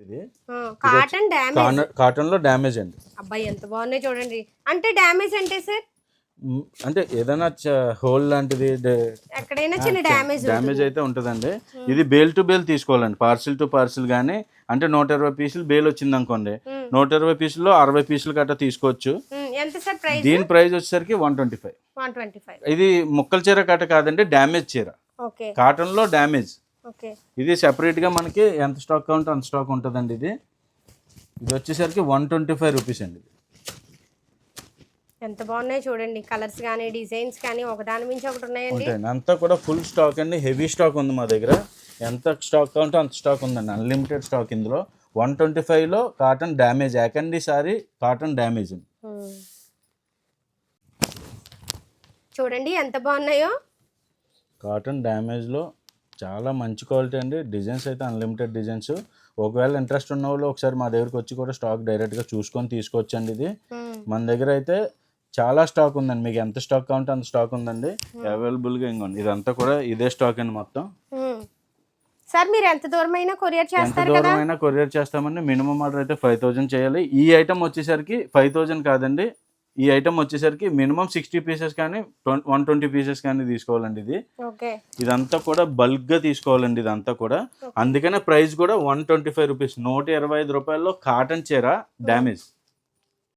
ఇది cotton damage, cotton లో damage అండి. అబ్బాయి ఎంత బాగున్నాయి చూడండి. అంటే డ్యామేజ్ అంటే సార్ అంటే ఏదైనా హోల్ లాంటిది ఎక్కడైనా చిన్న డ్యామేజ్ అయితే ఉంటుందండి. ఇది బేల్ టు బేల్ తీసుకోవాలండి, పార్సిల్ టు పార్సిల్ కానీ. అంటే 120 పీసులు బేల్ వచ్చింది అనుకోండి, 120 పీసుల్లో 60 పీసులు గట్రా తీసుకోవచ్చు. ఎంత సార్ ప్రైస్? దీని ప్రైస్ వచ్చేసరికి 125. ఇది ముక్కల చీర కట్ట కాదండి, డ్యామేజ్ చీర, కాటన్ లో డ్యామేజ్. ఇది సెపరేట్ గా మనకి ఎంత స్టాక్ కావాలంటే అంత స్టాక్ ఉంటుందండి. ఇది వచ్చేసరికి 125 రూపీస్ అండి. ఎంత బాగున్నాయి చూడండి, కలర్స్ కానీ డిజైన్స్ కానీ ఒకదాని మించి ఒకటి ఉన్నాయండి. అంతా కూడా ఫుల్ స్టాక్ అండి, హెవీ స్టాక్ ఉంది మా దగ్గర. ఎంత స్టాక్ కావాలంటే అంత స్టాక్ ఉందండి, అన్లిమిటెడ్ స్టాక్. ఇందులో 125లో కాటన్ డ్యామేజ్ ఏకండి సారీ కాటన్ డ్యామేజ్ చూడండి ఎంత బాగున్నాయో. కాటన్ డ్యామేజ్లో చాలా మంచి క్వాలిటీ అండి. డిజైన్స్ అయితే అన్లిమిటెడ్ డిజైన్స్. ఒకవేళ ఇంట్రెస్ట్ ఉన్న వాళ్ళు ఒకసారి మా దగ్గరకు వచ్చి కూడా స్టాక్ డైరెక్ట్గా చూసుకొని తీసుకోవచ్చండి. ఇది మన దగ్గర అయితే చాలా స్టాక్ ఉందండి, మీకు ఎంత స్టాక్ కావాలంటే అంత స్టాక్ ఉందండి అవైలబుల్గా. ఇంకోండి ఇదంతా కూడా ఇదే స్టాక్ అండి మొత్తం. సార్ మీరు ఎంత దూరమైనా కొరియర్ చేస్తారు? ఎంత దూరమైనా కొరియర్ చేస్తామండి. మినిమం ఆర్డర్ అయితే 5000 చేయాలి. ఈ ఐటమ్ వచ్చేసరికి 5000 కాదండి, ఈ ఐటమ్ వచ్చేసరికి మినిమం 60 పీసెస్ కానీ 120 పీసెస్ కానీ తీసుకోవాలండి. ఇదంతా కూడా బల్క్ గా తీసుకోవాలండి ఇదంతా కూడా. అందుకనే ప్రైస్ కూడా 125 రూపీస్, 125 రూపాయల్లో కాటన్ చీర డ్యామేజ్.